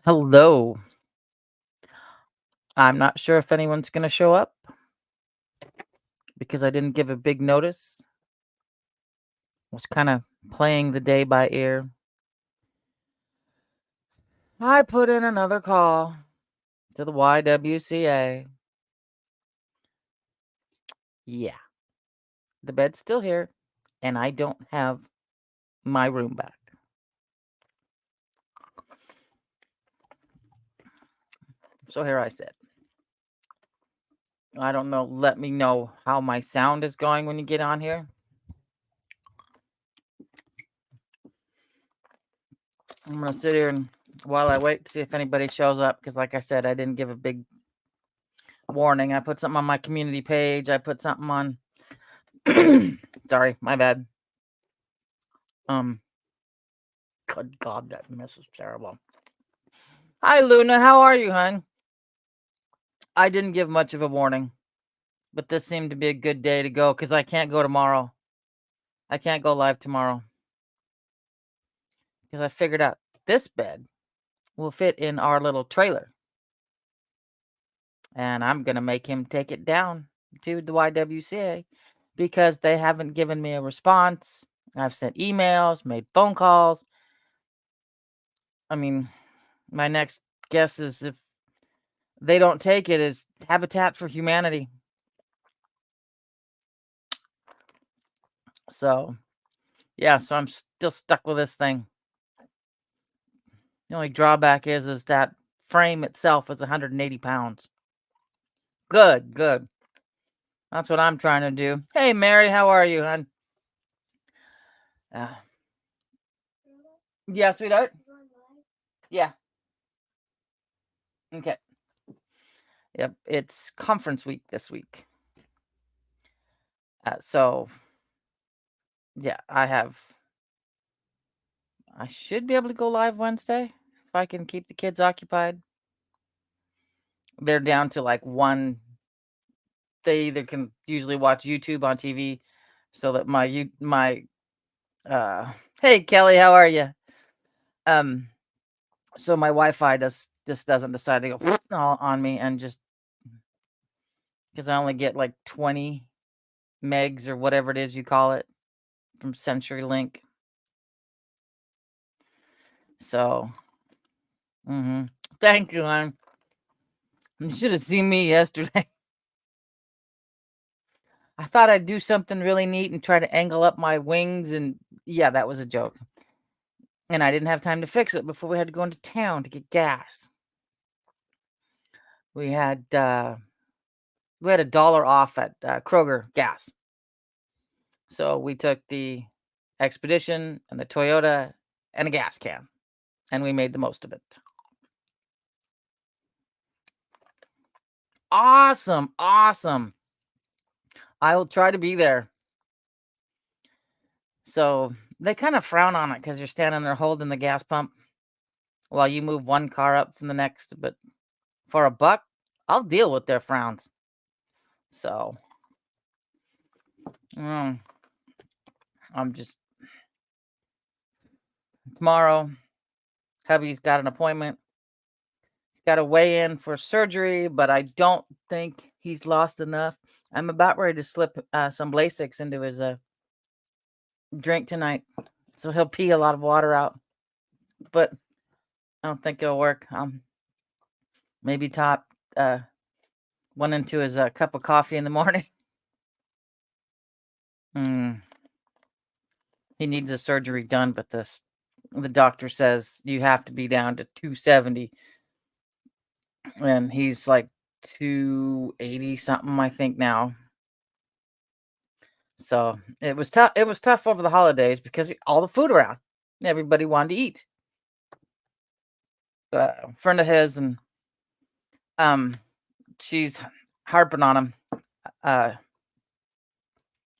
Hello. I'm not sure if anyone's going to show up because I didn't give a big notice. Was kind of playing the day by ear. I put in another call to the YWCA. Yeah, the bed's still here, and I don't have my room back. So here I sit. I don't know. Let me know how my sound is going when you get on here. I'm going to sit here and while I wait, see if anybody shows up because, like I said, I didn't give a big warning. I put something on my community page. I put something on. Sorry, my bad. Good God, that mess is terrible. Hi, Luna. How are you, hon? I didn't give much of a warning, but this seemed to be a good day to go because I can't go tomorrow. I can't go live tomorrow because I figured out this bed will fit in our little trailer, and I'm gonna make him take it down to the YWCA because they haven't given me a response. I've sent emails, made phone calls. I mean, my next guess is if they don't take it is Habitat for Humanity. So, yeah, so I'm still stuck with this thing. The only drawback is that frame itself is 180 pounds. Good, good. That's what I'm trying to do. Hey, Mary, how are you, hon? Uh, yeah, sweetheart? Yeah. Okay. Yep, it's conference week this week. So, yeah, I should be able to go live Wednesday if I can keep the kids occupied. They're down to like one. They either can usually watch YouTube on TV so that uh hey Kelly, how are you? Um so my Wi-Fi just doesn't decide to go all on me and just because I only get like 20 megs or whatever it is you call it from CenturyLink. So thank you, hon. You should have seen me yesterday. I thought I'd do something really neat and try to angle up my wings, and yeah, that was a joke. And I didn't have time to fix it before we had to go into town to get gas. We had a dollar off at Kroger gas. So we took the Expedition and the Toyota and a gas can, and we made the most of it. Awesome, awesome. I will try to be there. So they kind of frown on it because you're standing there holding the gas pump while you move one car up from the next. But for a buck, I'll deal with their frowns. So mm, I'm just tomorrow. Hubby's got an appointment. He's got to weigh in for surgery, but I don't think he's lost enough. I'm about ready to slip some Lasix into his drink tonight, so he'll pee a lot of water out. But I don't think it'll work. Maybe top one into his cup of coffee in the morning. He needs a surgery done, but the doctor says you have to be down to 270, and he's like 280 something, I think now. So it was tough. It was tough over the holidays because all the food around, everybody wanted to eat. A friend of his, and um, she's harping on him. Uh,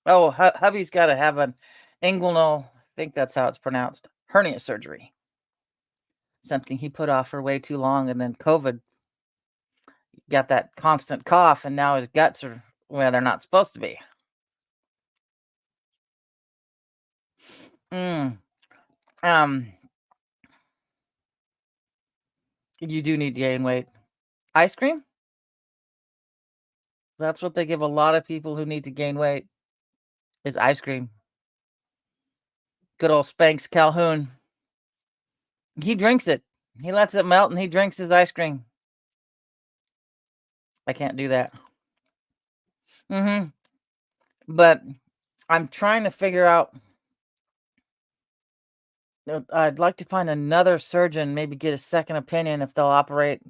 oh, hubby's got to have an inguinal, I think that's how it's pronounced, hernia surgery. Something he put off for way too long, and then COVID got that constant cough, and now his guts are where they're not supposed to be. Mm. Um. You do need to gain weight. Ice cream? That's what they give a lot of people who need to gain weight is ice cream. Good old Spanx Calhoun. He drinks it. He lets it melt and he drinks his ice cream. I can't do that. But I'm trying to figure out. I'd like to find another surgeon, maybe get a second opinion if they'll operate.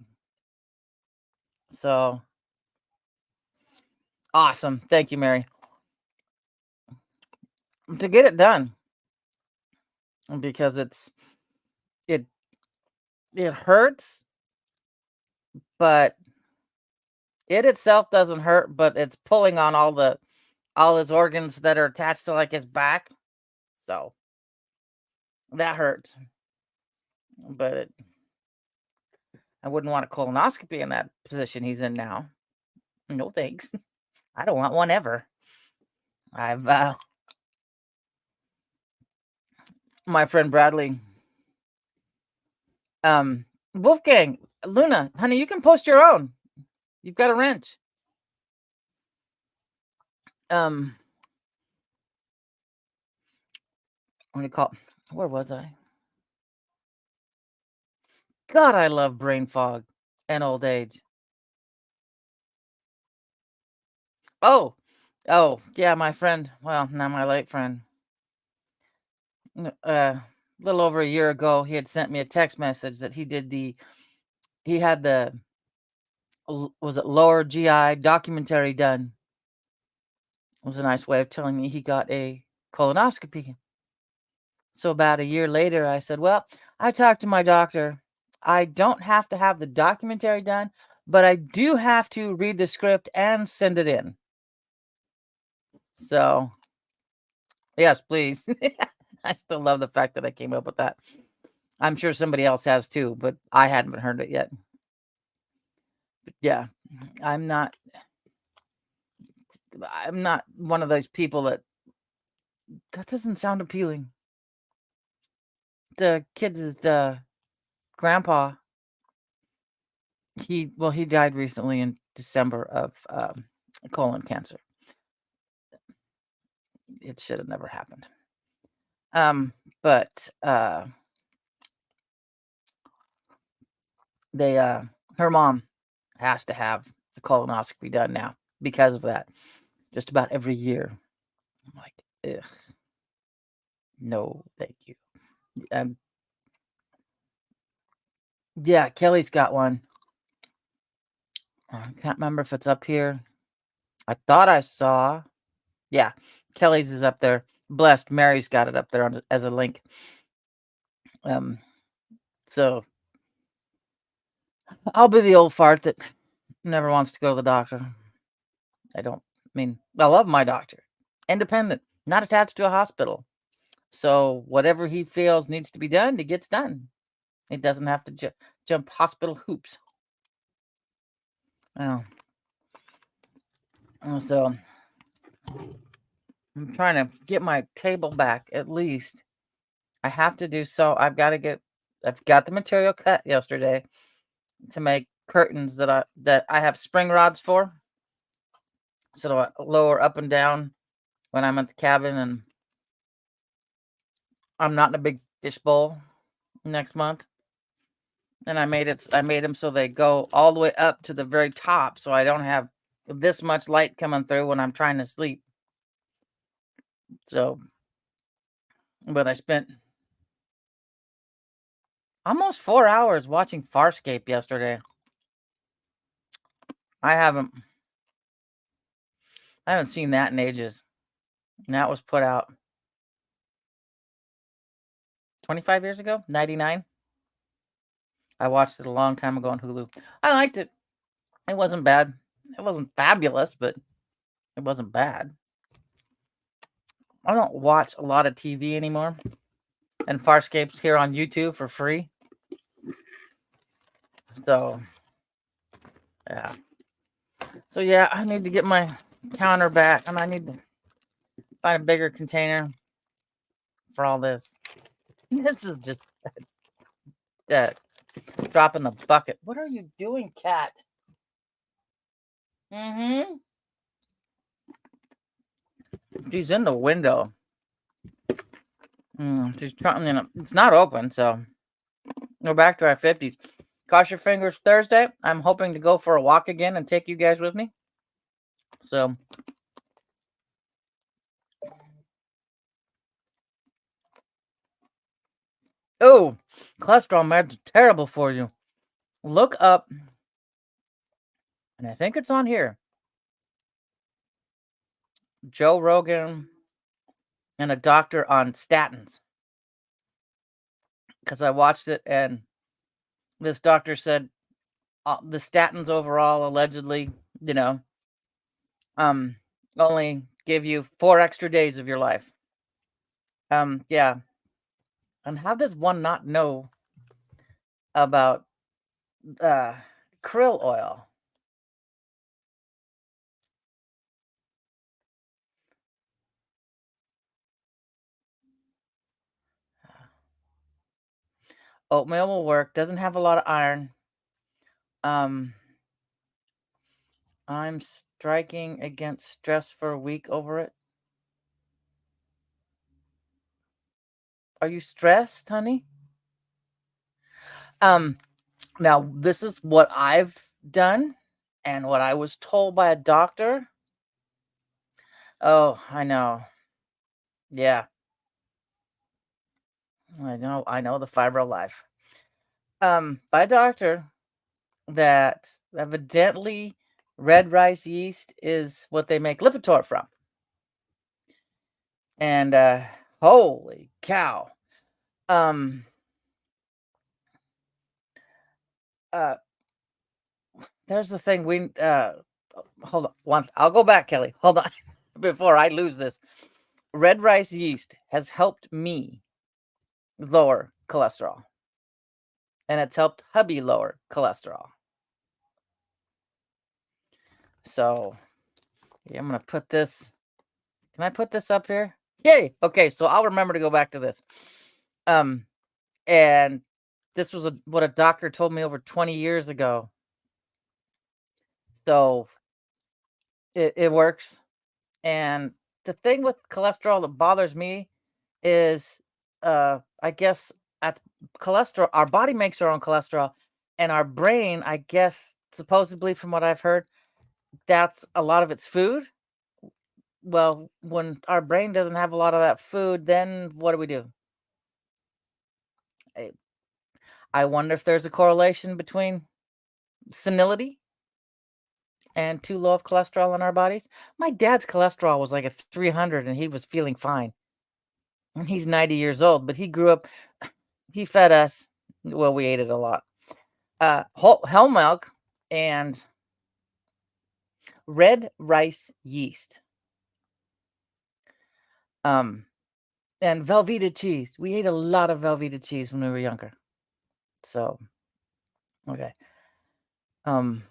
So awesome. Thank you, Mary. To get it done. Because it hurts, but it itself doesn't hurt, but it's pulling on all his organs that are attached to like his back. So that hurts. But I wouldn't want a colonoscopy in that position he's in now. No thanks. I don't want one ever. I've my friend Bradley. Wolfgang, Luna, honey, you can post your own. You've got a wrench. What do you call it? Where was I? God, I love brain fog and old age. Oh, yeah, my friend. Well, not my late friend. A little over a year ago, he had sent me a text message that he had the was it lower GI documentary done. It was a nice way of telling me he got a colonoscopy. So about a year later, I said, well, I talked to my doctor. I don't have to have the documentary done, but I do have to read the script and send it in. So, yes, please. I still love the fact that I came up with that. I'm sure somebody else has too, but I hadn't heard it yet. But yeah, I'm not one of those people that doesn't sound appealing. The kids' grandpa, he died recently in December of colon cancer. It should have never happened. But her mom has to have the colonoscopy done now because of that. Just about every year. I'm like, ugh. No, thank you. Yeah, Kelly's got one. I can't remember if it's up here. I thought I saw. Yeah, Kelly's is up there. Blessed. Mary's got it up there as a link. So I'll be the old fart that never wants to go to the doctor. I love my doctor. Independent, not attached to a hospital. So whatever he feels needs to be done, it gets done. It doesn't have to jump hospital hoops. Oh. So I'm trying to get my table back at least. I have to do so. I've got the material cut yesterday to make curtains that I have spring rods for. So I lower up and down when I'm at the cabin and I'm not in a big fishbowl next month. And I made them so they go all the way up to the very top so I don't have this much light coming through when I'm trying to sleep. So, but I spent almost 4 hours watching Farscape yesterday. I haven't seen that in ages. And that was put out 25 years ago, 99. I watched it a long time ago on Hulu. I liked it. It wasn't bad. It wasn't fabulous, but it wasn't bad. I don't watch a lot of TV anymore. And Farscape's here on YouTube for free. So, yeah. So, yeah, I need to get my counter back. And I need to find a bigger container for all this. This is just Dropping the bucket. What are you doing, cat? Mm-hmm. She's in the window. She's trying, it's not open, so we're back to our 50s. Cross your fingers Thursday. I'm hoping to go for a walk again and take you guys with me. So, oh, cholesterol meds are terrible for you. Look up, and I think it's on here, Joe Rogan and a doctor on statins. Because I watched it, and this doctor said the statins overall allegedly, um, only give you 4 extra days of your life. Yeah. And how does one not know about krill oil? Oatmeal will work. Doesn't have a lot of iron. Um, I'm striking against stress for a week over it. Are you stressed, honey? Now this is what I've done and what I was told by a doctor. Oh, I know. Yeah, I know the fibro life. By a doctor that evidently red rice yeast is what they make Lipitor from. And holy cow. Um uh there's the thing hold on. I'll go back, Kelly. Hold on before I lose this. Red rice yeast has helped me lower cholesterol. And it's helped hubby lower cholesterol. So, yeah, I'm going to put this. Can I put this up here? Yay. Okay, so I'll remember to go back to this. And this was what a doctor told me over 20 years ago. So, it works. And the thing with cholesterol that bothers me is I guess at cholesterol, our body makes our own cholesterol, and our brain, I guess, supposedly from what I've heard, that's a lot of its food. Well, when our brain doesn't have a lot of that food, then what do we do? I I wonder if there's a correlation between senility and too low of cholesterol in our bodies. My dad's cholesterol was like a 300 and he was feeling fine. And he's 90 years old, but he grew up, he fed us, well, we ate it a lot. Whole milk and red rice yeast. And Velveeta cheese. We ate a lot of Velveeta cheese when we were younger. So, okay. And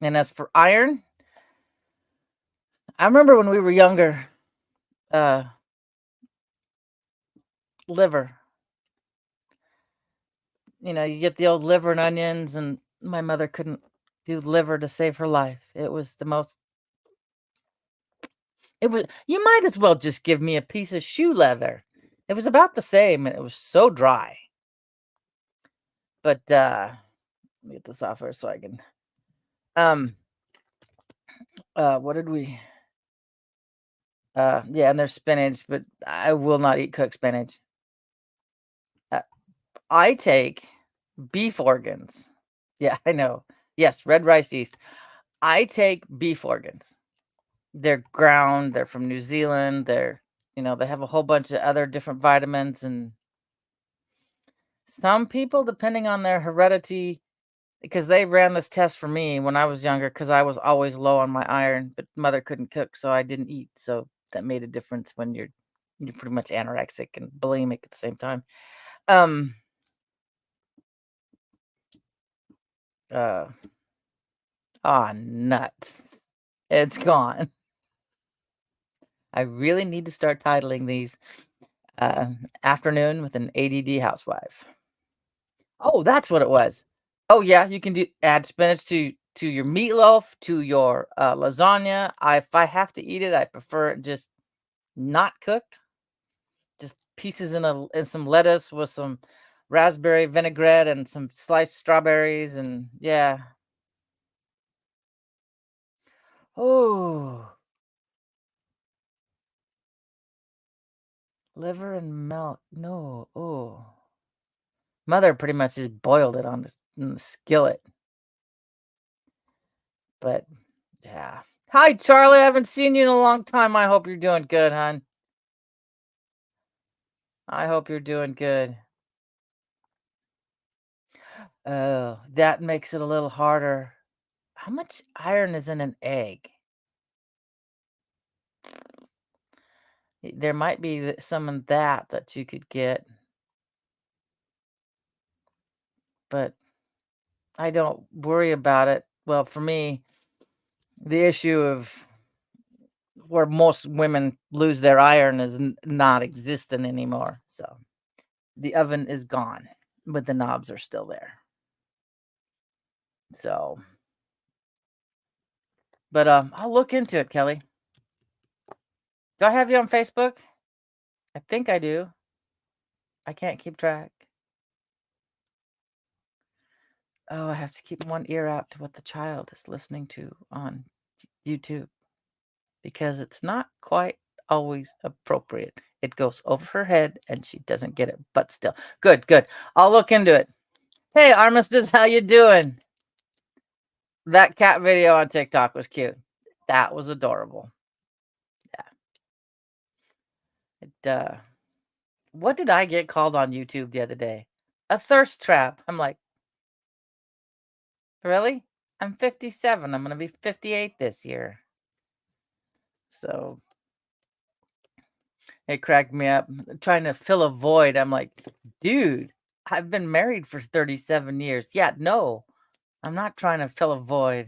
as for iron, I remember when we were younger, uh, liver. You get the old liver and onions, and my mother couldn't do liver to save her life. It was the most. It was. You might as well just give me a piece of shoe leather. It was about the same, and it was so dry. But let me get this off here so I can. What did we? Yeah, and there's spinach, but I will not eat cooked spinach. I take beef organs. Yeah, I know. Yes, red rice yeast. I take beef organs. They're ground. They're from New Zealand. They have a whole bunch of other different vitamins. And some people, depending on their heredity, because they ran this test for me when I was younger, because I was always low on my iron, but mother couldn't cook, so I didn't eat. So that made a difference when you're pretty much anorexic and bulimic at the same time. Nuts. It's gone. I really need to start titling these Afternoon with an ADD Housewife. Oh, that's what it was. Oh, yeah, you can add spinach to your meatloaf, to your, lasagna. If I have to eat it, I prefer it just not cooked, just pieces in some lettuce with some raspberry vinaigrette and some sliced strawberries, and yeah. Oh, liver and milk. No. Oh, mother pretty much just boiled it on the skillet, but yeah. Hi, Charlie. I haven't seen you in a long time. I hope you're doing good, hon. I hope you're doing good. Oh, that makes it a little harder. How much iron is in an egg? There might be some in that you could get, but I don't worry about it. Well, for me, the issue of where most women lose their iron is not existent anymore. So the oven is gone, but the knobs are still there. So, but I'll look into it, Kelly. Do I have you on Facebook? I think I do. I can't keep track. Oh, I have to keep one ear out to what the child is listening to on YouTube because it's not quite always appropriate. It goes over her head and she doesn't get it, but still. Good, good. I'll look into it. Hey, Armistice, how you doing? That cat video on TikTok was cute. That was adorable. Yeah. What did I get called on YouTube the other day? A thirst trap. I'm like, really? I'm 57. I'm going to be 58 this year. So it cracked me up. Trying to fill a void. I'm like, dude, I've been married for 37 years. Yeah, no, I'm not trying to fill a void.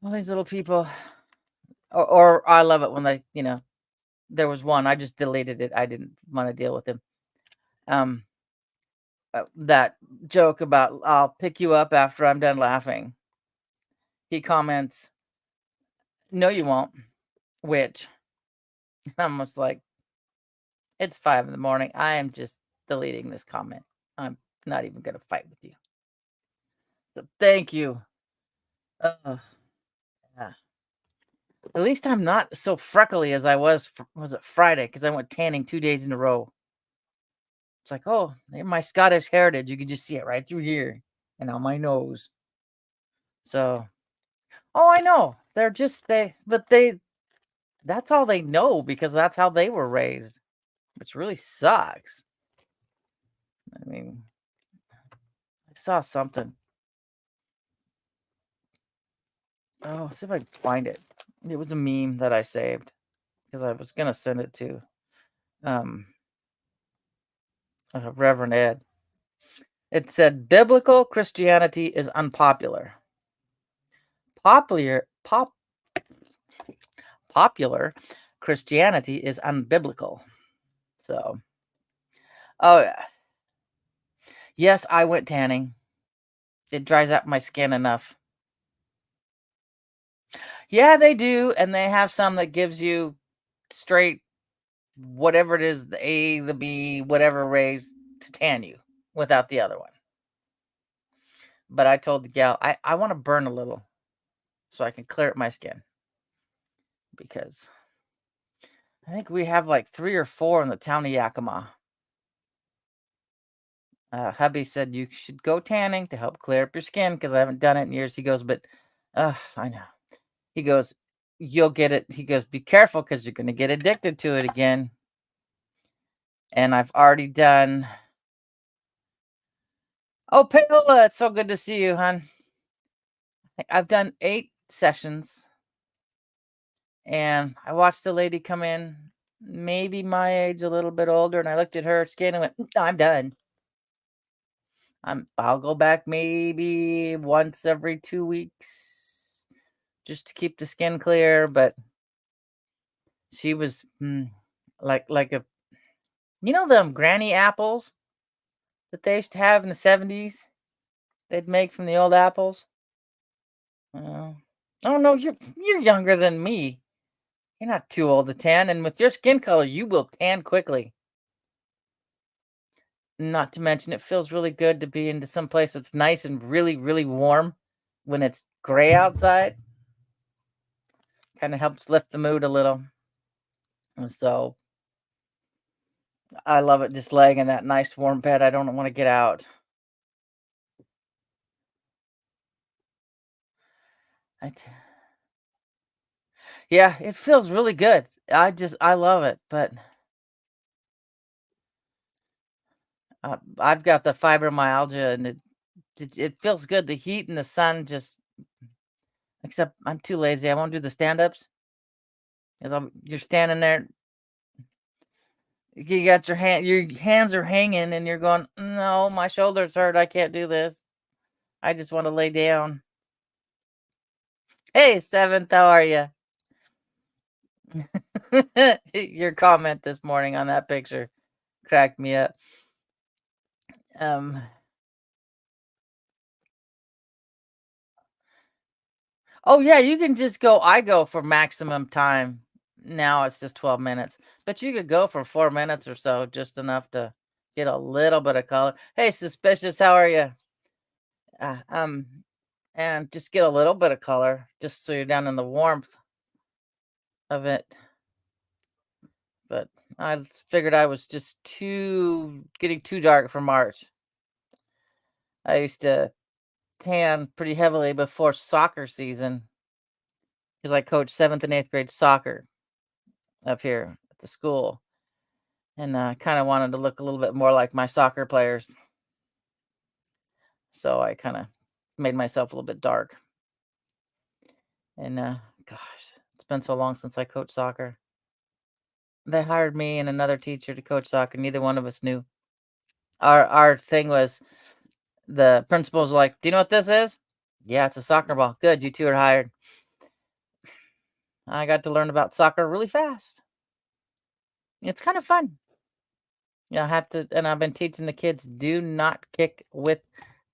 All these little people, or I love it when there was one, I just deleted it. I didn't want to deal with him. Um, that joke about I'll pick you up after I'm done laughing. He comments, "No, you won't." Which I'm just like, it's 5 in the morning. I am just deleting this comment. I'm not even gonna fight with you. So thank you. Yeah. At least I'm not so freckly as I was it Friday? Because I went tanning 2 days in a row. It's like, "Oh, my Scottish heritage, you can just see it right through here and on my nose." So oh, I know. They're just that's all they know because that's how they were raised, which really sucks. I mean, I saw something. Oh, see if I can find it. It was a meme that I saved because I was gonna send it to, um, Reverend Ed. It said, "Biblical Christianity is unpopular. Popular pop Popular Christianity is unbiblical." So, oh yeah. Yes, I went tanning. It dries out my skin enough. Yeah, they do, and they have some that gives you straight whatever it is, the A, the B, whatever rays to tan you without the other one. But I told the gal, I want to burn a little so I can clear up my skin because I think we have like 3 or 4 in the town of Yakima. Hubby said you should go tanning to help clear up your skin because I haven't done it in years. He goes, but I know. He goes, you'll get it. He goes, be careful because you're going to get addicted to it again. And I've already done. Oh, Paola, it's so good to see you, hon. I've done 8 sessions and I watched the lady come in, maybe my age, a little bit older, and I looked at her skin and went, I'm done. I'll go back maybe once every 2 weeks just to keep the skin clear, but she was like a them granny apples? that they used to have in the 70s. They'd make from the old apples. Uh, oh no, you're younger than me. You're not too old to tan, and with your skin color, you will tan quickly. Not to mention, it feels really good to be into some place that's nice and really, really warm when it's gray outside. Kind of helps lift the mood a little. And so I love it just laying in that nice warm bed. I don't want to get out. I t- yeah, it feels really good. I love it. But I've got the fibromyalgia, and it feels good. The heat and the sun just, except I'm too lazy. I won't do the stand ups. Because you're standing there, you got your hands are hanging, and you're going, no, my shoulders hurt. I can't do this. I just want to lay down. Hey, Seventh, how are you? Your comment this morning on that picture cracked me up. Um, oh yeah, you can just go. I go for maximum time. Now it's just 12 minutes, but you could go for 4 minutes or so, just enough to get a little bit of color. Hey, suspicious, how are you? Uh, um, and just get a little bit of color, just so you're down in the warmth of it. But I figured I was just too getting too dark for March. I used to tan pretty heavily before soccer season because I coached 7th and 8th grade soccer up here at the school, and I kind of wanted to look a little bit more like my soccer players, so I kind of made myself a little bit dark. And gosh, it's been so long since I coached soccer. They hired me and another teacher to coach soccer. Neither one of us knew. Our thing was, the principal's like, "Do you know what this is?" "Yeah, it's a soccer ball." "Good, you two are hired." I got to learn about soccer really fast. It's kind of fun. Yeah, I have to, and I've been teaching the kids, do not kick with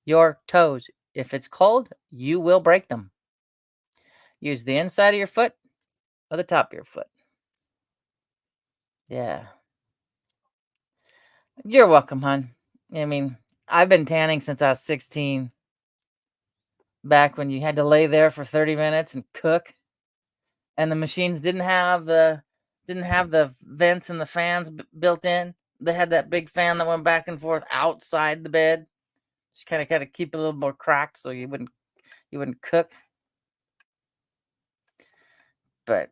your toes. If it's cold, you will break them. Use the inside of your foot or the top of your foot. Yeah. You're welcome, hon. I mean, I've been tanning since I was 16, back when you had to lay there for 30 minutes and cook, and the machines didn't have the vents and the fans built in. They had that big fan that went back and forth outside the bed. Just kind of keep it a little more cracked so you wouldn't cook. But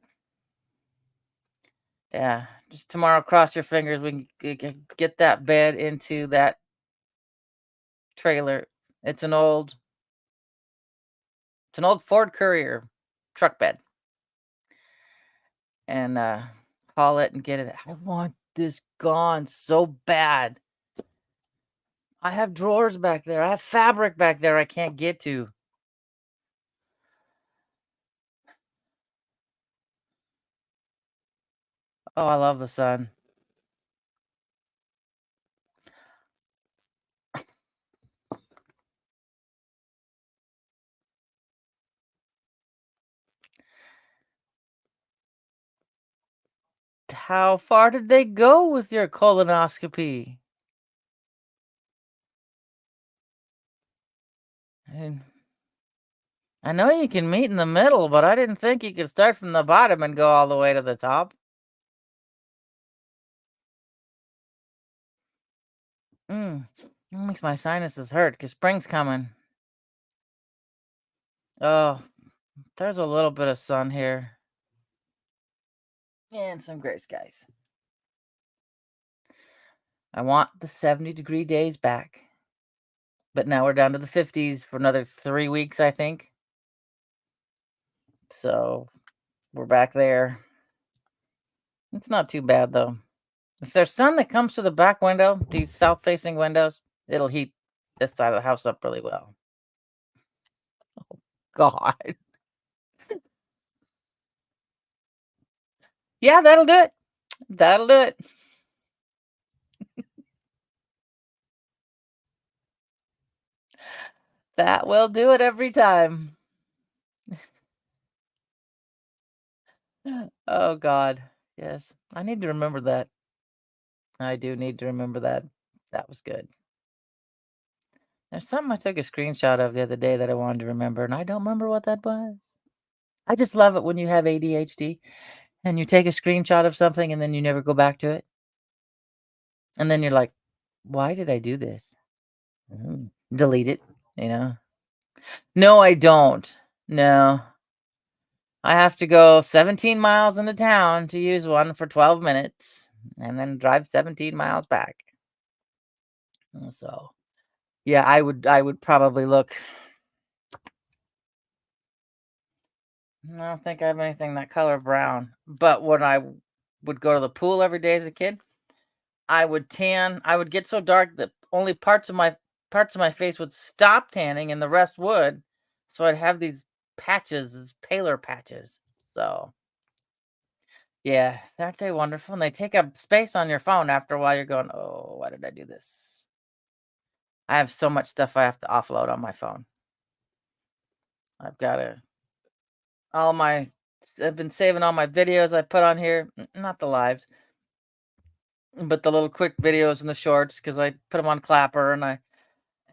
yeah, just tomorrow, cross your fingers, we can get that bed into that trailer. It's an old it's an old Ford Courier truck bed, and haul it and get it. I want this gone so bad. I have drawers back there. I have fabric back there I can't get to. Oh, I love the sun. How far did they go with your colonoscopy? And I know you can meet in the middle, but I didn't think you could start from the bottom and go all the way to the top. Mm, it makes my sinuses hurt because spring's coming. Oh, there's a little bit of sun here and some gray skies. I want the 70-degree days back, but now we're down to the 50s for another 3 weeks, I think. So we're back there. It's not too bad though. If there's sun that comes through the back window, these south-facing windows, it'll heat this side of the house up really well. God. Yeah, that'll do it. That'll do it. That will do it every time. Oh god. Yes. I need to remember that. I do need to remember that. That was good. There's something I took a screenshot of the other day that I wanted to remember, and I don't remember what that was. I just love it when you have ADHD and you take a screenshot of something and then you never go back to it. And then you're like, why did I do this? Delete it, you know? No, I don't. No. I have to go 17 miles into town to use one for 12 minutes and then drive 17 miles back. So, yeah, I would probably look. I don't think I have anything that color brown. But when I would go to the pool every day as a kid, I would tan. I would get so dark that only parts of my face would stop tanning and the rest would. So I'd have these patches, these paler patches. So yeah, aren't they wonderful? And they take up space on your phone after a while. You're going, oh, why did I do this? I have so much stuff I have to offload on my phone. I've got to all my I've been saving all my videos I put on here, not the lives, but the little quick videos and the shorts because I put them on Clapper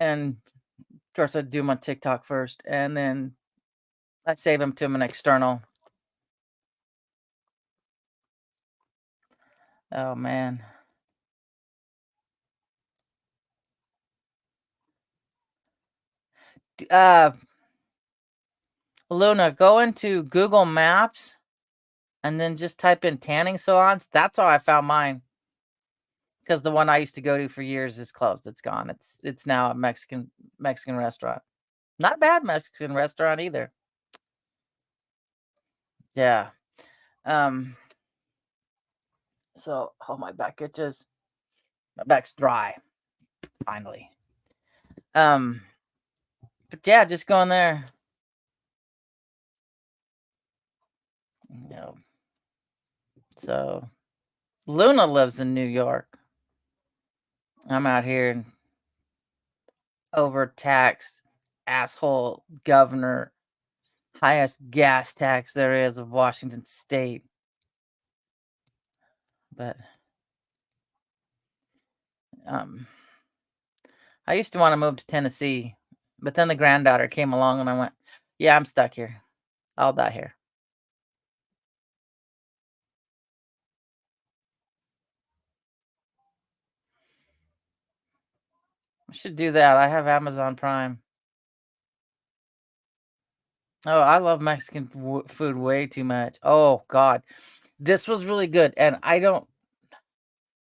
and of course I do my TikTok first and then I save them to an external. Oh man. Uh Luna, go into Google Maps and then just type in tanning salons. That's how I found mine. Because the one I used to go to for years is closed. It's gone. It's now a Mexican restaurant. Not a bad Mexican restaurant either. Yeah. Um. So, oh, my back itches. My back's dry. Finally. Um. But yeah, just go in there. You know. So Luna lives in New York. I'm out here in overtaxed asshole governor, highest gas tax there is of Washington State. But um, I used to want to move to Tennessee, but then the granddaughter came along and I went, yeah, I'm stuck here. I'll die here. I should do that. I have Amazon Prime. Oh, I love Mexican food way too much. Oh God, this was really good, and I don't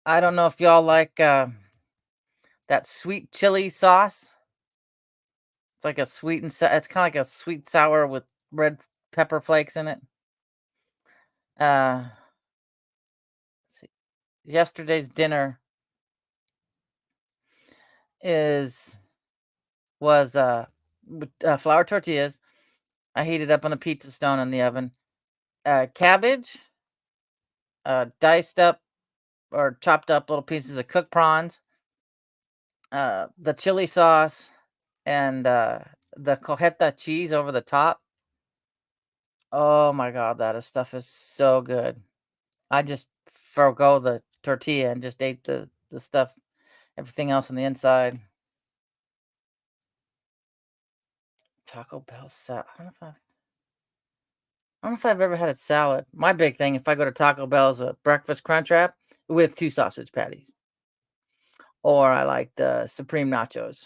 know if y'all like that sweet chili sauce. It's like a sweet and it's kind of like a sweet sour with red pepper flakes in it. Let's see. Yesterday's dinner is was flour tortillas. I heated up on a pizza stone in the oven. Cabbage, diced up or chopped up little pieces of cooked prawns, the chili sauce, and the cojeta cheese over the top. Oh my god, stuff is so good. I just forgo the tortilla and just ate the stuff, everything else on the inside. Taco Bell salad. I don't know if I've ever had a salad. My big thing, if I go to Taco Bell, is a breakfast crunch wrap with 2 sausage patties, or I like the supreme nachos.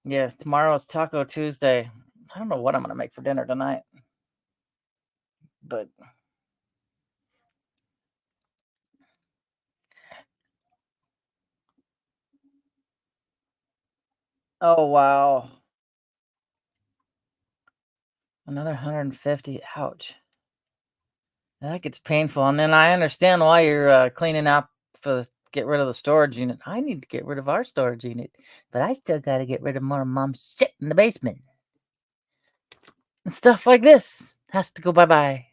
Yes, tomorrow is Taco Tuesday. I don't know what I'm gonna make for dinner tonight, but oh wow, another 150. Ouch, that gets painful. And then I understand why you're cleaning out for get rid of the storage unit. I need to get rid of our storage unit, but I still got to get rid of more mom's shit in the basement and stuff like this has to go bye bye.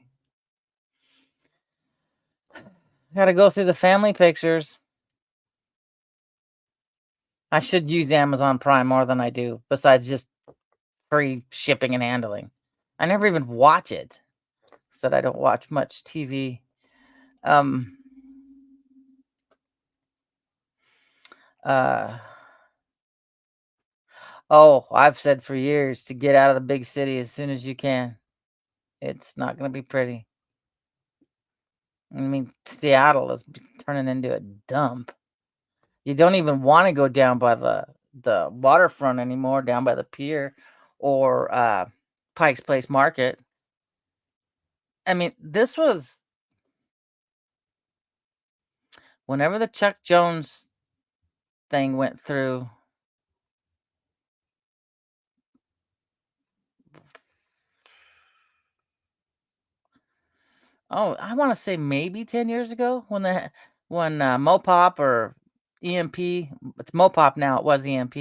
Got to go through the family pictures. I should use Amazon Prime more than I do, besides just free shipping and handling. I never even watch it. Said I don't watch much TV. Um, uh, oh, I've said for years to get out of the big city as soon as you can. It's not going to be pretty. I mean, Seattle is turning into a dump. You don't even want to go down by the waterfront anymore, down by the pier or Pike's Place Market. I mean, this was whenever the Chuck Jones thing went through. Oh, I want to say maybe 10 years ago when Mopop or EMP, it's Mopop now, it was EMP,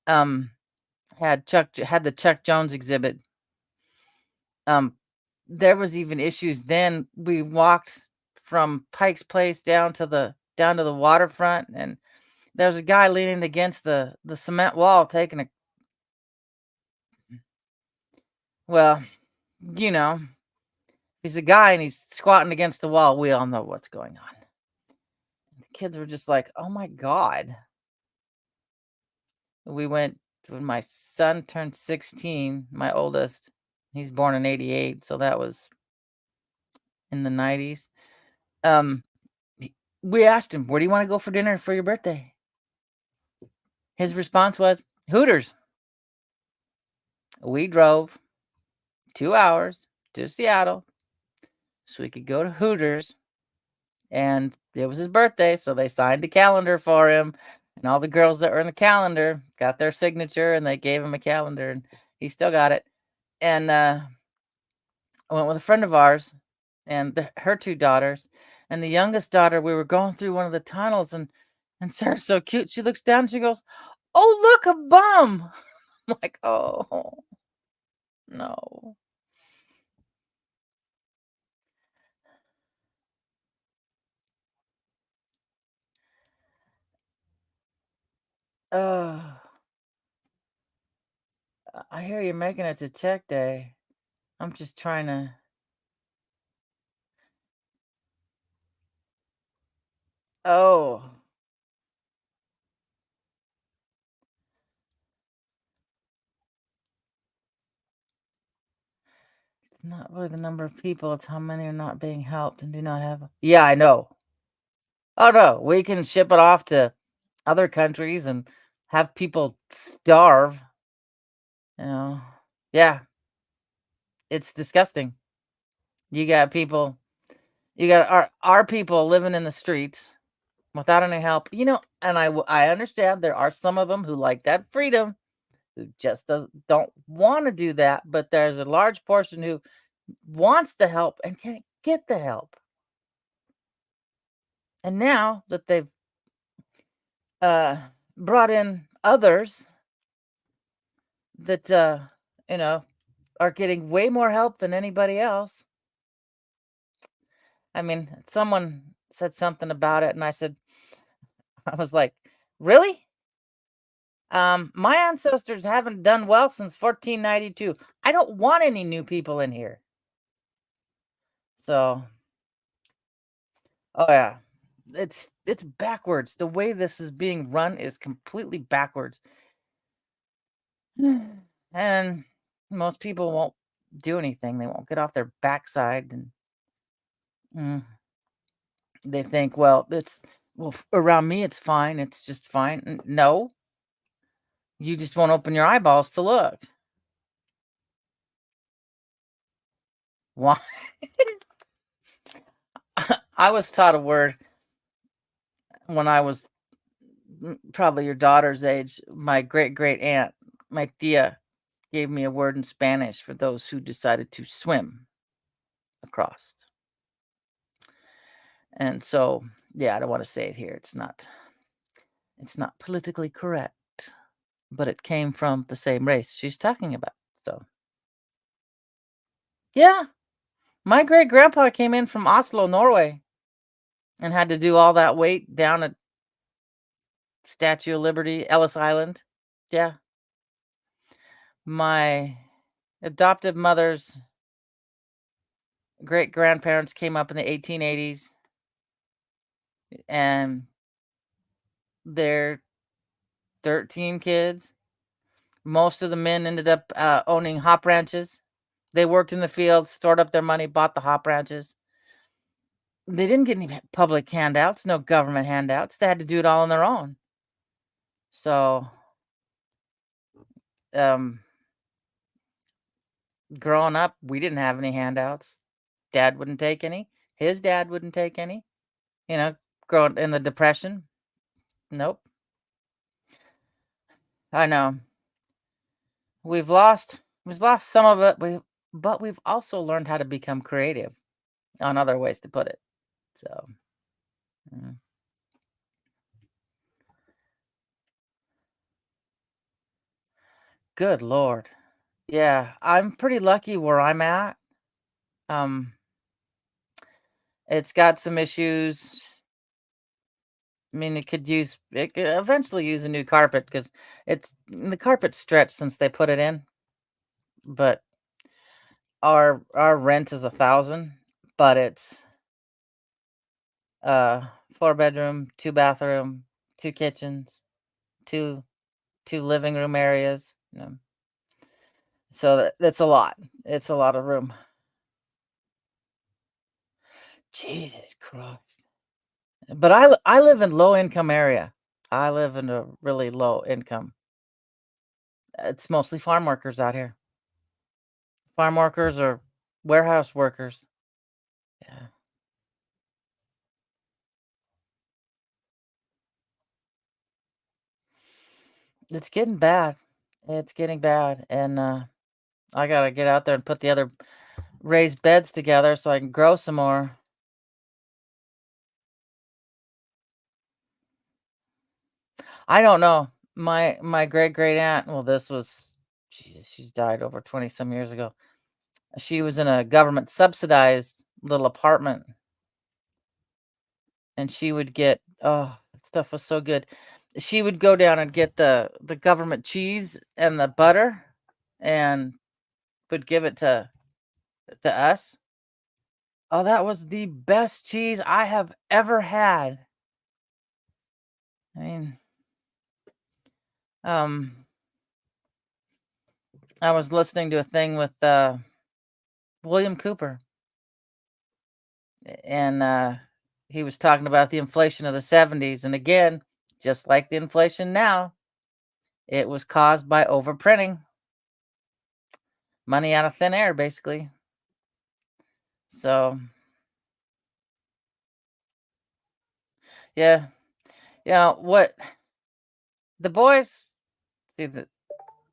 um, had the Chuck Jones exhibit. Um, there was even issues then. We walked from Pike's Place down to the waterfront, and there was a guy leaning against the cement wall taking a well, you know, he's a guy and he's squatting against the wall. We all know what's going on. The kids were just like, "Oh my god." We went when my son turned 16, my oldest. He's born in '88, so that was in the '90s. Um, we asked him, "Where do you wanna go for dinner for your birthday?" His response was, "Hooters." We drove 2 hours to Seattle so we could go to Hooters, and it was his birthday, so they signed a calendar for him, and all the girls that were in the calendar got their signature, and they gave him a calendar, and he still got it. And, I went with a friend of ours and her 2 daughters, and the youngest daughter, we were going through one of the tunnels, and Sarah's so cute. She looks down, she goes, "Oh, look, a bum." I'm like, "Oh, no." Oh, I hear you're making it to check day. I'm just trying to oh, it's not really the number of people, it's how many are not being helped and do not have yeah, I know. Oh, no, we can ship it off to other countries and have people starve, you know? Yeah, it's disgusting. You got people you got our people living in the streets without any help, and I understand there are some of them who like that freedom, who just don't wanna do that, but there's a large portion who wants the help and can't get the help. And now that they've, uh, brought in others that, you know, are getting way more help than anybody else. I mean, someone said something about it, and I said I was like, "Really? My ancestors haven't done well since 1492. I don't want any new people in here." So, oh yeah, it's backwards. The way this is being run is completely backwards. And most people won't do anything. They won't get off their backside and mm, they think, well, around me it's fine. It's just fine. No, you just won't open your eyeballs to look. Why? I was taught a word when I was probably your daughter's age. My great great aunt, my tia, gave me a word in Spanish for those who decided to swim across. And so, yeah, I don't want to say it here. It's not politically correct, but it came from the same race she's talking about. So, yeah, my great grandpa came in from Oslo, Norway, and had to do all that weight down at Statue of Liberty, Ellis Island. Yeah. My adoptive mother's great grandparents came up in the 1880s, and they're 13 kids. Most of the men ended up owning hop ranches. They worked in the fields, stored up their money, bought the hop ranches. They didn't get any public handouts, no government handouts. They had to do it all on their own. So, um, growing up, we didn't have any handouts. Dad wouldn't take any. His dad wouldn't take any. You know, growing in the depression. Nope. I know. We've lost some of it. But we've also learned how to become creative on other ways to put it. So, mm, good lord. Yeah, I'm pretty lucky where I'm at. Um, it's got some issues. I mean, it could eventually use a new carpet because the carpet's stretched since they put it in. But our rent is 1,000, but it's 4 bedroom, 2 bathroom, 2 kitchens, two two living room areas. So that's a lot. It's a lot of room. Jesus Christ! But I live in low income area. I live in a really low income. It's mostly farm workers out here. Farm workers or warehouse workers. Yeah. It's getting bad. It's getting bad, and, I gotta get out there and put the other raised beds together so I can grow some more. I don't know. My great aunt, well, this was Jesus, she's died over 20 some years ago. She was in a government subsidized little apartment, and she would get that stuff was so good. She would go down and get the government cheese and the butter and would give it to us. Oh, that was the best cheese I have ever had. I mean, um, I was listening to a thing with William Cooper, and he was talking about the inflation of the 70s. And again, just like the inflation now, it was caused by overprinting money out of thin air, basically. So, yeah, what the boys, see, the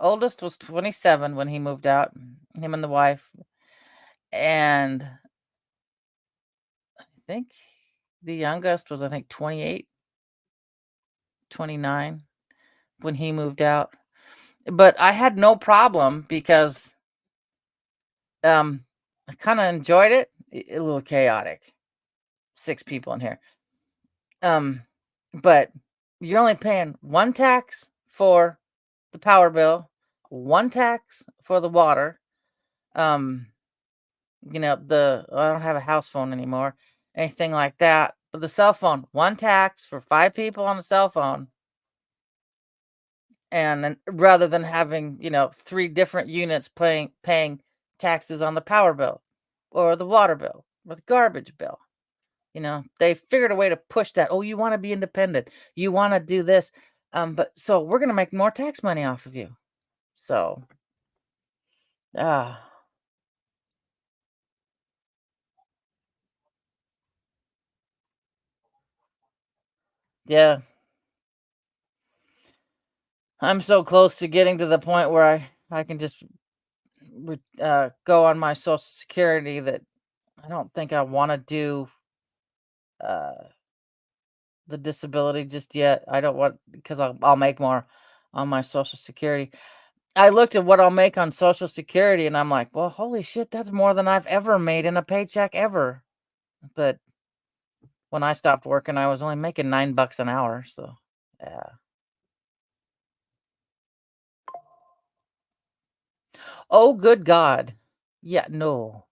oldest was 27 when he moved out, him and the wife. And I think the youngest was, I think, 28, 29 when he moved out. But I had no problem because um I kind of enjoyed it. A little chaotic. 6 people in here. Um but you're only paying one tax for the power bill, one tax for the water. Um I don't have a house phone anymore, anything like that. But the cell phone, one tax for 5 people on a cell phone, and then rather than having, 3 different units paying taxes on the power bill or the water bill or the garbage bill. They figured a way to push that. Oh, you want to be independent. You want to do this. But so we're gonna make more tax money off of you. So ah yeah. I'm so close to getting to the point where I can just go on my social security that I don't think I want to do uh the disability just yet. I don't want because I'll make more on my social security. I looked at what I'll make on social security and I'm like, well, holy shit, that's more than I've ever made in a paycheck ever. But when I stopped working, I was only making $9 an hour. So Yeah. Oh, good God. Yeah, no.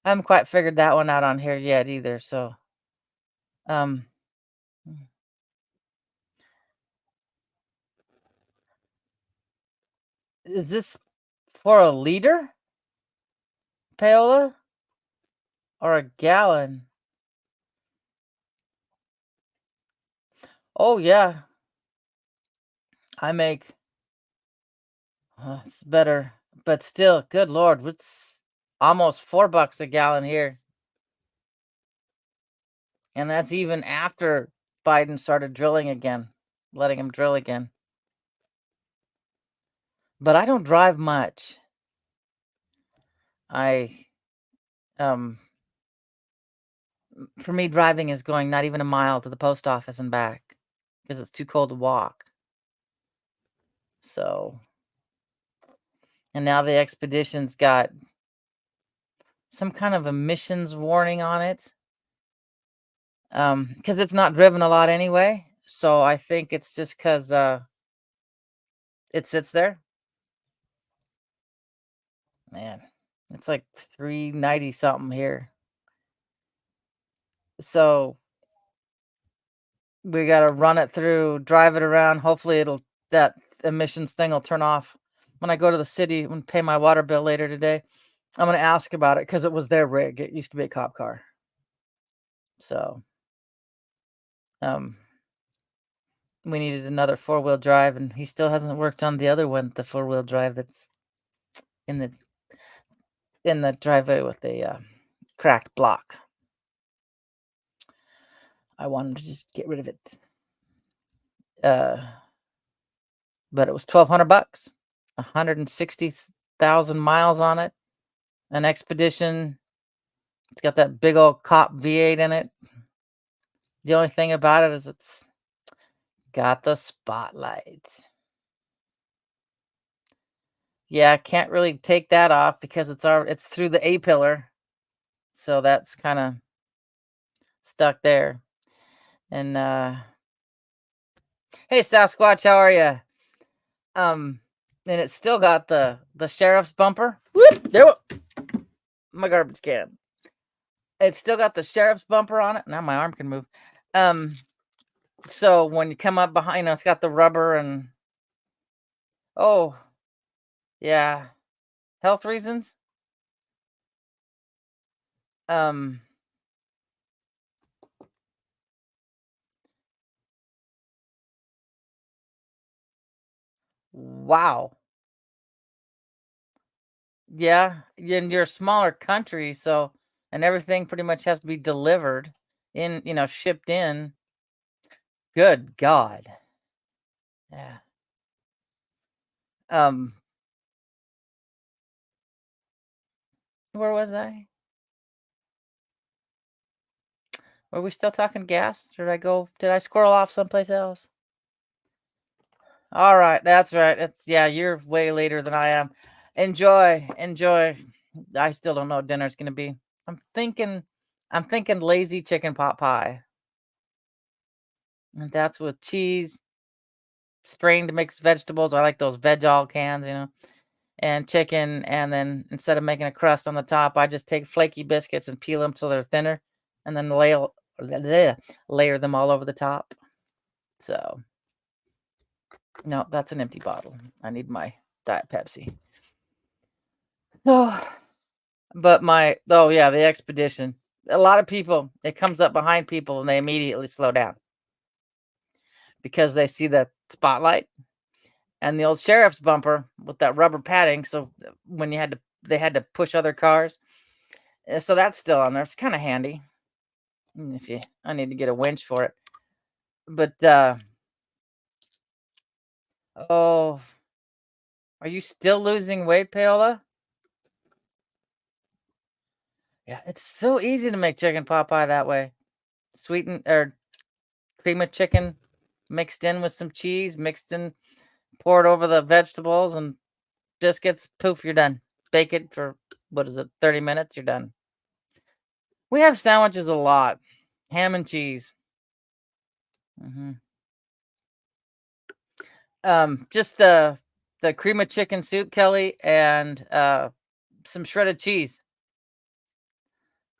I haven't quite figured that one out on here yet either, so, um, is this for a liter, Paola, or a gallon? Oh, yeah. I make it's better, but still, good lord, it's almost $4 a gallon here, and that's even after Biden started drilling again, letting him drill again. But I don't drive much. I, um for me, driving is going not even a mile to the post office and back because it's too cold to walk. So, and now the Expedition's got some kind of emissions warning on it, because it's not driven a lot anyway. So I think it's just because it sits there. Man, it's like 390 something here. So we got to run it through, drive it around. Hopefully that emissions thing will turn off when I go to the city and pay my water bill later today. I'm going to ask about it because it was their rig. It used to be a cop car. So, um, we needed another four-wheel drive, and he still hasn't worked on the other one, the four-wheel drive that's in the driveway with the cracked block. I wanted to just get rid of it. But it was $1,200, 160,000 miles on it, an Expedition. It's got that big old cop V8 in it. The only thing about it is it's got the spotlights. Yeah, I can't really take that off because it's through the A pillar, so that's kind of stuck there. And hey Sasquatch, how are you? Um, and it's still got the sheriff's bumper. Whoop, my garbage can. It's still got the sheriff's bumper on it. Now my arm can move. Um, so when you come up behind, it's got the rubber and oh yeah, health reasons. Um, wow. Yeah, and you're a smaller country, so and everything pretty much has to be delivered in, shipped in. Good God. Yeah. Um, where was I? Were we still talking gas? Did I squirrel off someplace else? All right, that's right. Yeah, you're way later than I am. Enjoy, enjoy. I still don't know what dinner's gonna be. I'm thinking, I'm thinking lazy chicken pot pie, and that's with cheese, strained mixed vegetables. I like those veg all cans, and chicken. And then instead of making a crust on the top, I just take flaky biscuits and peel them till they're thinner, and then layer them all over the top. So no, that's an empty bottle. I need my Diet Pepsi. Oh, but oh yeah, the Expedition. A lot of people, it comes up behind people and they immediately slow down because they see the spotlight and the old sheriff's bumper with that rubber padding. So when they had to push other cars. So that's still on there. It's kind of handy. I need to get a winch for it. But oh, are you still losing weight, Paola? Yeah, it's so easy to make chicken pot pie that way. Sweetened or cream of chicken mixed in with some cheese, mixed in, pour it over the vegetables and biscuits. Poof, you're done. Bake it for, what is it, 30 minutes? You're done. We have sandwiches a lot. Ham and cheese. Hmm Just the cream of chicken soup, Kelly, and some shredded cheese.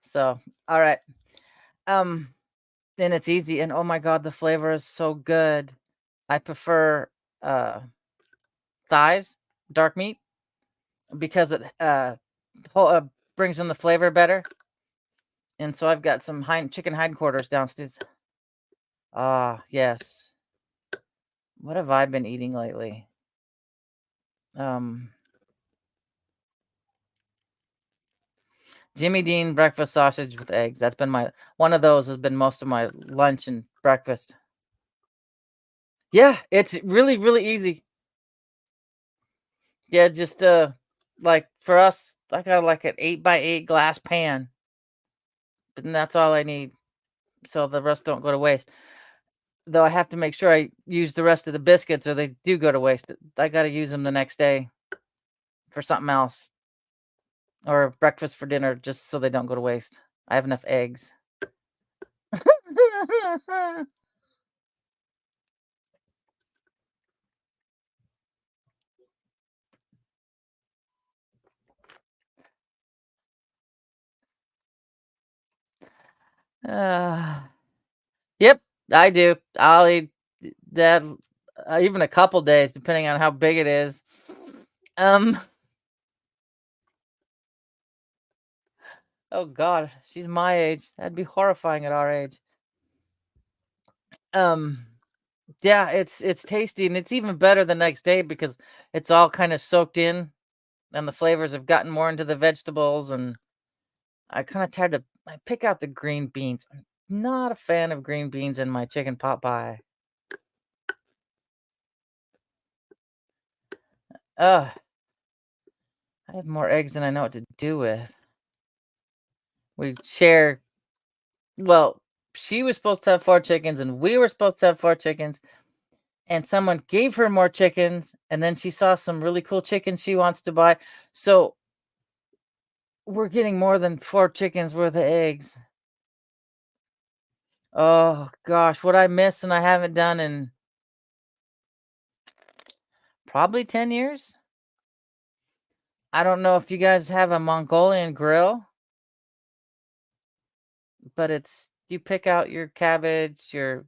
So, all right. Um, and it's easy, and oh my god, the flavor is so good. I prefer uh thighs, dark meat, because it whole, brings in the flavor better. And so I've got some chicken hindquarters downstairs. Ah, yes. What have I been eating lately? Um, Jimmy Dean breakfast sausage with eggs. That's been my one of those has been most of my lunch and breakfast. Yeah, it's really, really easy. Yeah, just like for us, I got like an 8x8 glass pan, and that's all I need. So the rest don't go to waste. Though I have to make sure I use the rest of the biscuits or they do go to waste. I got to use them the next day for something else or breakfast for dinner just so they don't go to waste. I have enough eggs. uh, yep, I do. I'll eat that even a couple days depending on how big it is. Um oh god, she's my age. That'd be horrifying at our age. Um yeah, it's tasty and it's even better the next day because it's all kind of soaked in and the flavors have gotten more into the vegetables and I kind of tried to I pick out the green beans. I'm not a fan of green beans in my chicken pot pie. Ugh, I have more eggs than I know what to do with. We share, well, she was supposed to have 4 chickens and we were supposed to have 4 chickens. And someone gave her more chickens, and then she saw some really cool chickens she wants to buy. So we're getting more than 4 chickens worth of eggs. Oh gosh, what I miss and I haven't done in probably 10 years. I don't know if you guys have a Mongolian grill, but it's you pick out your cabbage, your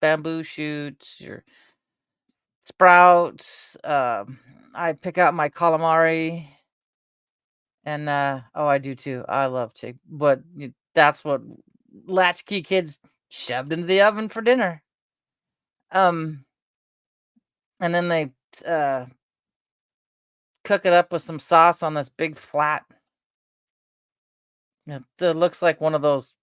bamboo shoots, your sprouts. I pick out my calamari, and oh, I do too. I love chick, but that's what latchkey kids shoved into the oven for dinner. Um, and then they uh cook it up with some sauce on this big flat. It looks like one of those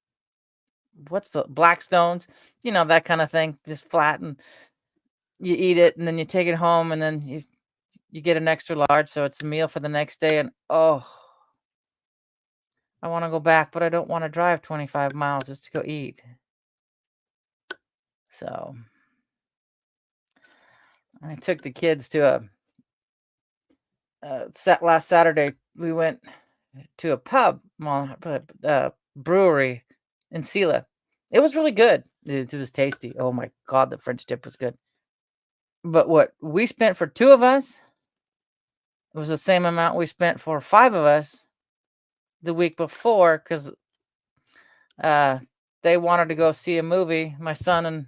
what's the Blackstones, that kind of thing, just flat, and you eat it, and then you take it home, and then you get an extra large, so it's a meal for the next day. And oh, I want to go back, but I don't want to drive 25 miles just to go eat. So I took the kids to last Saturday. We went to a brewery in Sela. It was really good. It was tasty. Oh my god, the French dip was good. But what we spent for 2 of us was the same amount we spent for 5 of us the week before, 'cause, uh, they wanted to go see a movie. My son and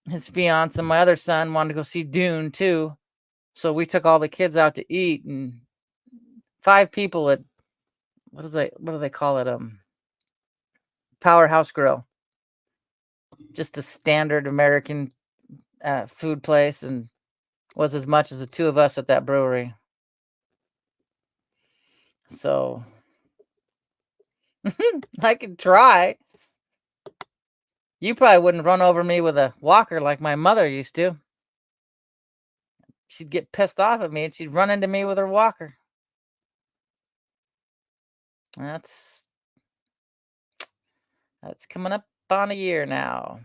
his fiance and my other son wanted to go see Dune too, so we took all the kids out to eat, and 5 people at what do they call it? Powerhouse Grill. Just a standard American, food place, and was as much as the 2 of us at that brewery. So, I could try. You probably wouldn't run over me with a walker like my mother used to. She'd get pissed off at me, and she'd run into me with her walker. That's that's coming up on a year now.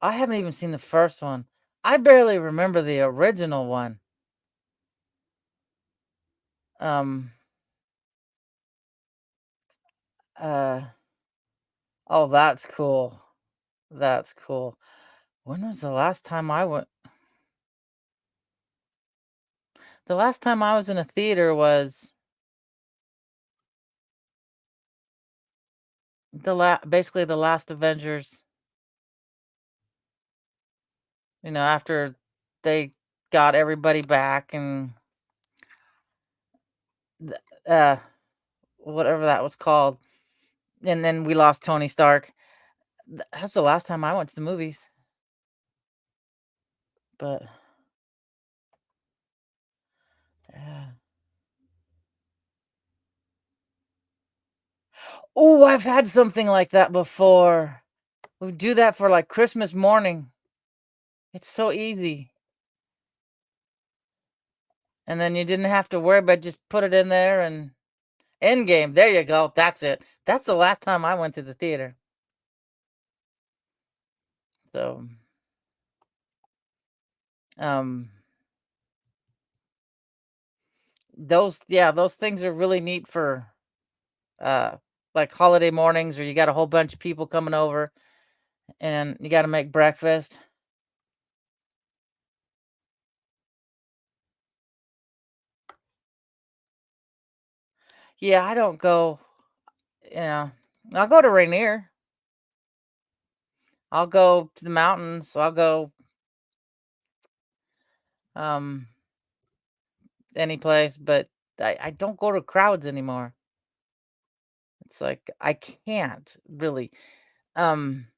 I haven't even seen the first one. I barely remember the original one. Um, uh, oh, that's cool. That's cool. When was the last time I went? The last time I was in a theater was basically the last Avengers, after they got everybody back and th uh, whatever that was called, and then we lost Tony Stark. That's the last time I went to the movies, but yeah. Oh, I've had something like that before. We do that for, like, Christmas morning. It's so easy, and then you didn't have to worry about just put it in there and Endgame, there you go, that's it. That's the last time I went to the theater. So, um, those things are really neat for, uh, like, holiday mornings, or you got a whole bunch of people coming over, and you gotta make breakfast. Yeah, I don't go, you know I'll go to Rainier. I'll go to the mountains. I'll go, um, any place, but I don't go to crowds anymore. It's like, I can't really. Um,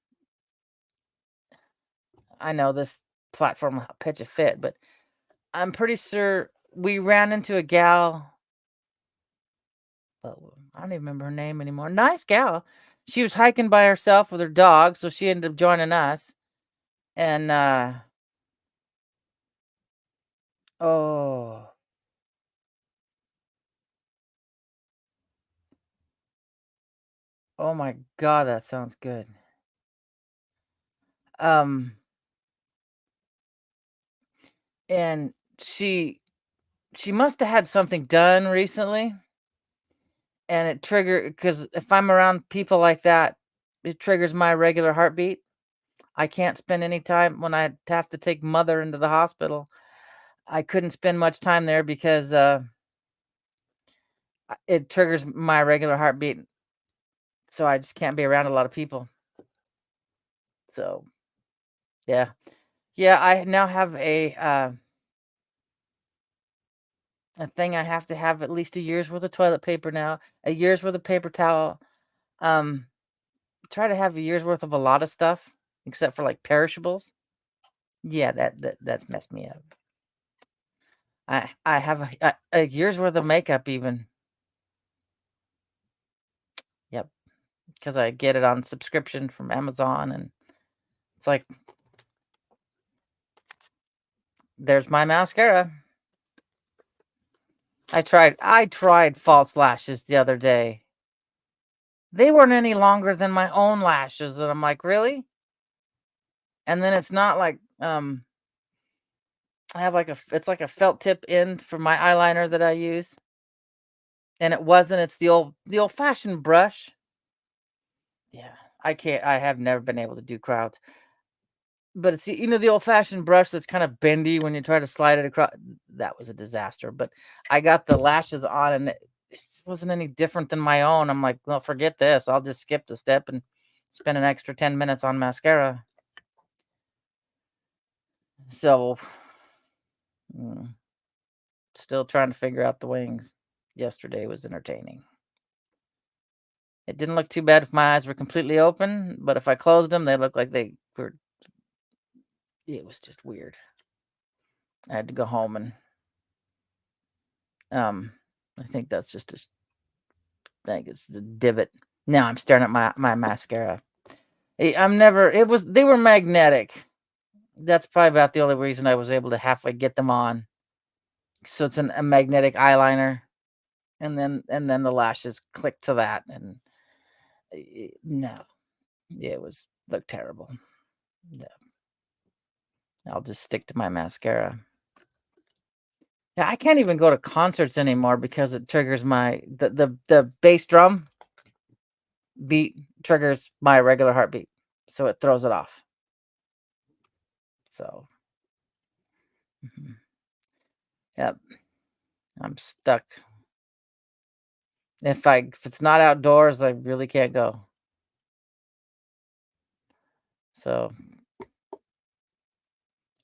I know this platform will pitch a fit, but I'm pretty sure we ran into a gal, I don't even remember her name anymore. Nice gal. She was hiking by herself with her dog, so she ended up joining us. And oh, oh my God, that sounds good. Um, and she must have had something done recently, and it triggered because if I'm around people like that, it triggers my regular heartbeat. I can't spend any time when I have to take mother into the hospital. I couldn't spend much time there because it triggers my regular heartbeat, so I just can't be around a lot of people. So yeah, yeah. I now have a thing. I have to have at least a year's worth of toilet paper now, a year's worth of paper towel. Um, Try to have a year's worth of a lot of stuff, except for like perishables. Yeah, that's messed me up. I have a year's worth of makeup even. Yep, because I get it on subscription from Amazon, and it's like, there's my mascara. I tried false lashes the other day. They weren't any longer than my own lashes, and I'm like, "Really?" And then it's not like, I have like it's like a felt tip end for my eyeliner that I use, and it's the old-fashioned brush. Yeah, I have never been able to do crowds, but it's the old-fashioned brush that's kinda bendy when you try to slide it across. That was a disaster, but I got the lashes on, and it wasn't any different than my own. I'm like, "Well, forget this. I'll just skip the step and spend an extra 10 minutes on mascara." So, mm, still trying to figure out the wings. Yesterday was entertaining. It didn't look too bad if my eyes were completely open, but if I closed them, they looked like they were. It was just weird. I had to go home and, um, I think that's just I think it's the divot. Now I'm staring at my mascara. I'm never. It was They were magnetic. That's probably about the only reason I was able to halfway get them on. So it's a magnetic eyeliner, and then the lashes click to that, and no, it was looked terrible. No, I'll just stick to my mascara. Yeah, I can't even go to concerts anymore because it triggers the bass drum beat triggers my regular heartbeat. so it throws it off. So, mhm. Yep, I'm stuck. If it's not outdoors, I really can't go. So,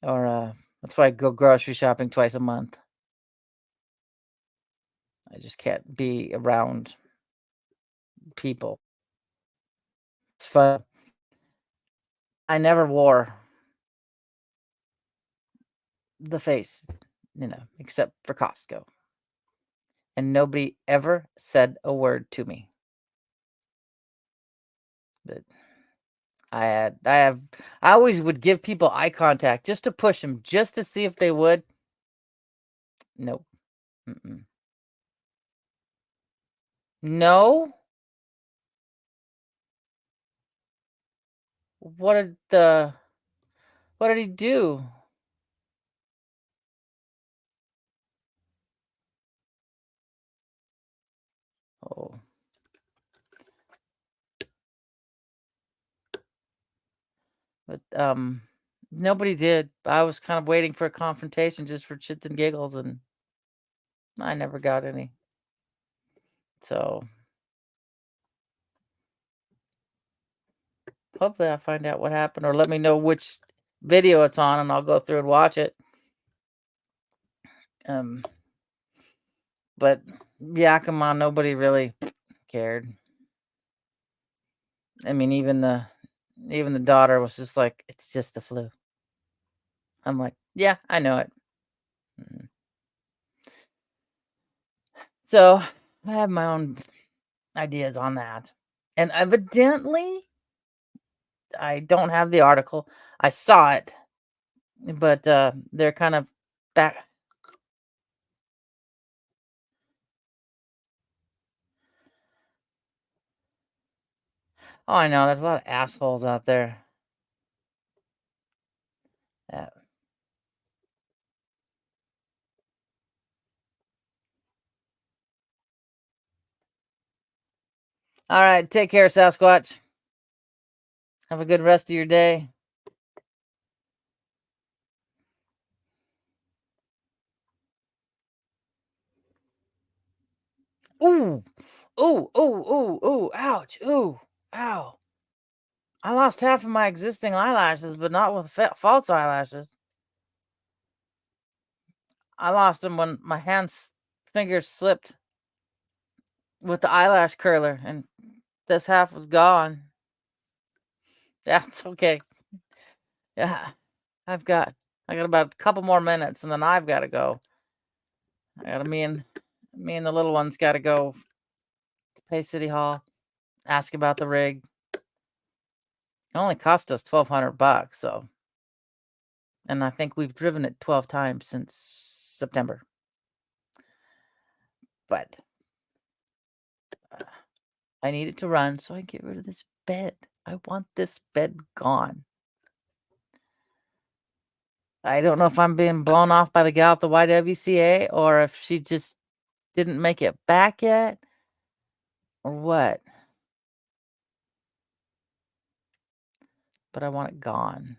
or that's why I go grocery shopping twice a month. I just can't be around people. It's fun. I never wore the face, except for Costco, and nobody ever said a word to me. But I always would give people eye contact just to push them, just to see if they would. Nope. Mm-mm. No. What did the what did he do? Oh, but nobody did. I was kind of waiting for a confrontation just for shits and giggles, and I never got any. So hopefully I find out what happened, or let me know which video it's on, and I'll go through and watch it. Um, but Yakima, nobody really cared. I mean, even the daughter was just like, "It's just the flu." I'm like, "Yeah, I know it." Mhm. So I have my own ideas on that, and evidently, I don't have the article. I saw it, but they're kind of back. Oh, I know. There's a lot of assholes out there. Yeah. All right. Take care, Sasquatch. Have a good rest of your day. Ooh, ooh, ooh, ooh, ooh, ouch, ooh, ow. I lost half of my existing eyelashes, but not with false eyelashes. I lost them when my fingers slipped with the eyelash curler, and this half was gone. That's okay. Yeah, I got about a couple more minutes, and then I've got to go. I got me and the little ones got to go to Pay City Hall, ask about the rig. It only cost us $1,200, so, and I think we've driven it 12 times since September. But I need it to run so I can get rid of this bed. I want this bed gone. I don't know if I'm being blown off by the gal at the YWCA or if she just didn't make it back yet or what. But I want it gone.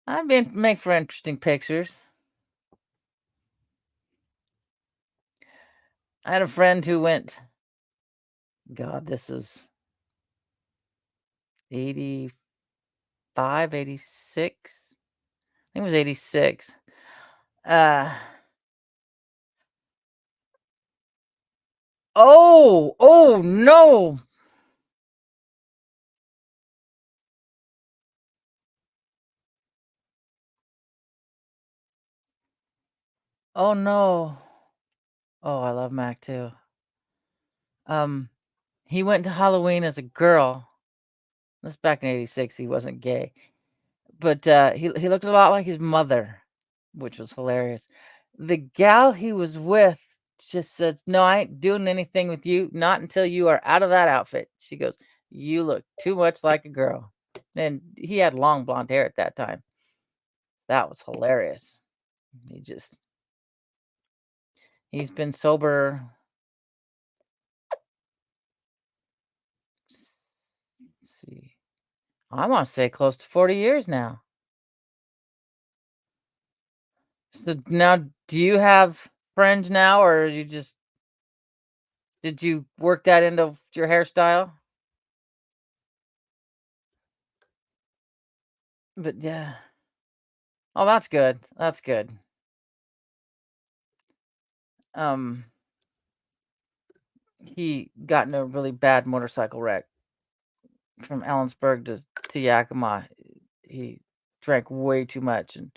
I've been make for interesting pictures. I had a friend who went, God, this is 85, 86. I think it was 86. Uh, oh no. Oh no. Oh, I love Mac too. Um, he went to Halloween as a girl. That's back in 86. He wasn't gay. But he looked a lot like his mother, which was hilarious. The gal he was with just said, "No, I ain't doing anything with you, not until you are out of that outfit." She goes, "You look too much like a girl." And he had long blonde hair at that time. That was hilarious. He's been sober. Let's see. I want to say close to 40 years now. So now, do you have friends now, or did you work that into your hairstyle? But yeah. Oh, that's good. That's good. Um, he got in a really bad motorcycle wreck from Ellensburg to Yakima. He drank way too much and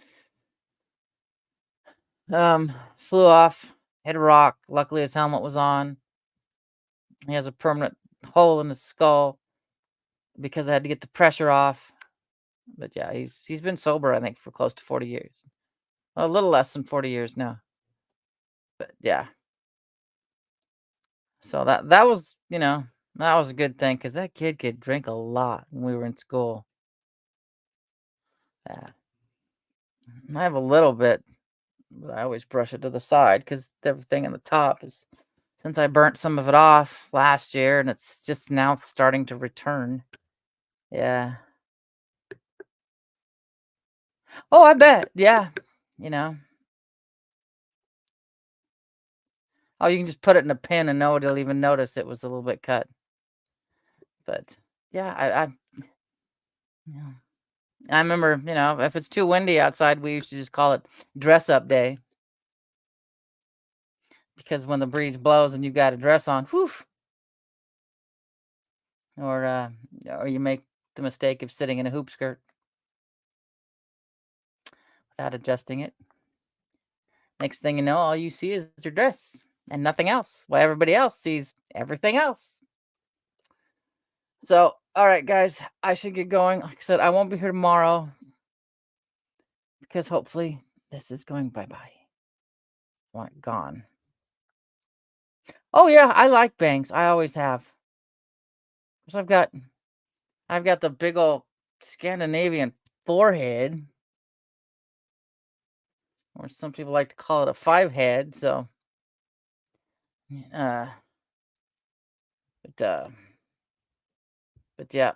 flew off, hit a rock. Luckily his helmet was on. He has a permanent hole in his skull because I had to get the pressure off. But yeah, he's been sober, I think, for close to 40 years. A little less than 40 years now. But yeah. So that was, that was a good thing because that kid could drink a lot when we were in school. Yeah. I have a little bit, but I always brush it to the side because everything in the top is, since I burnt some of it off last year and it's just now starting to return. Yeah. Oh, I bet. Yeah. You know. Oh, you can just put it in a pin and nobody'll even notice it was a little bit cut. But yeah, yeah. I remember, if it's too windy outside, we used to just call it dress up day. Because when the breeze blows and you got a dress on, whew, or you make the mistake of sitting in a hoop skirt without adjusting it. Next thing you know, all you see is your dress and nothing else. While everybody else sees everything else. So, all right, guys, I should get going. Like I said, I won't be here tomorrow because hopefully this is going bye-bye. I want it gone. Oh yeah, I like bangs. I always have. Because I've got the big old Scandinavian forehead. Or some people like to call it a 5 head, so uh but uh but yeah,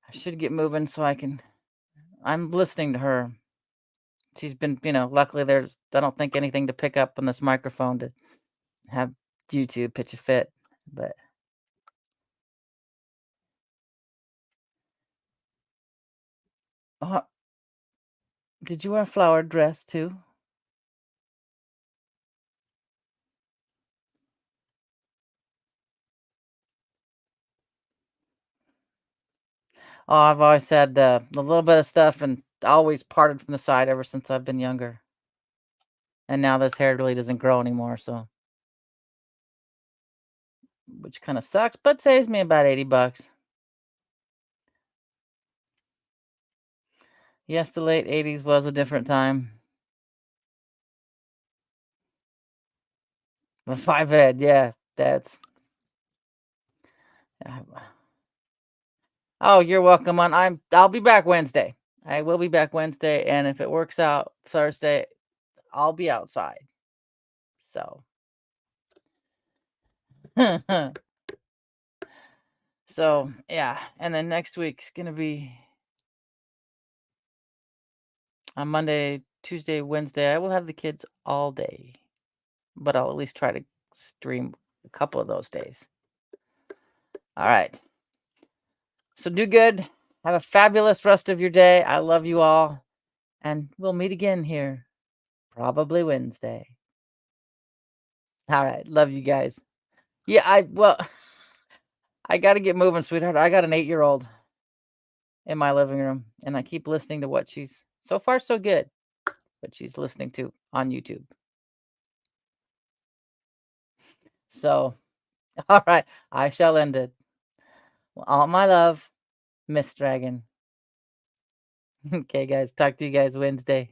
I should get moving so I'm listening to her. She's been, luckily I don't think anything to pick up on this microphone to have YouTube pitch a fit, but uh, did you wear a flowered dress too? Oh, I've always had a little bit of stuff and always parted from the side ever since I've been younger. And now this hair really doesn't grow anymore, so which kind of sucks, but saves me about $80. Yes, the late 80s was a different time. The 5 head, yeah, that's oh, you're welcome I'll be back Wednesday. I will be back Wednesday, and if it works out Thursday, I'll be outside. So so, yeah, and then next week's gonna be on Monday, Tuesday, Wednesday. I will have the kids all day, but I'll at least try to stream a couple of those days. All right. So do good. Have a fabulous rest of your day. I love you all, and we'll meet again here probably Wednesday. All right. Love you guys. Yeah, I got to get moving, sweetheart. I got an 8-year-old in my living room, and I keep listening to what she's so far so good, what she's listening to on YouTube. So, all right, I shall end it. All my love, Miss Dragon. Okay, guys, talk to you guys Wednesday.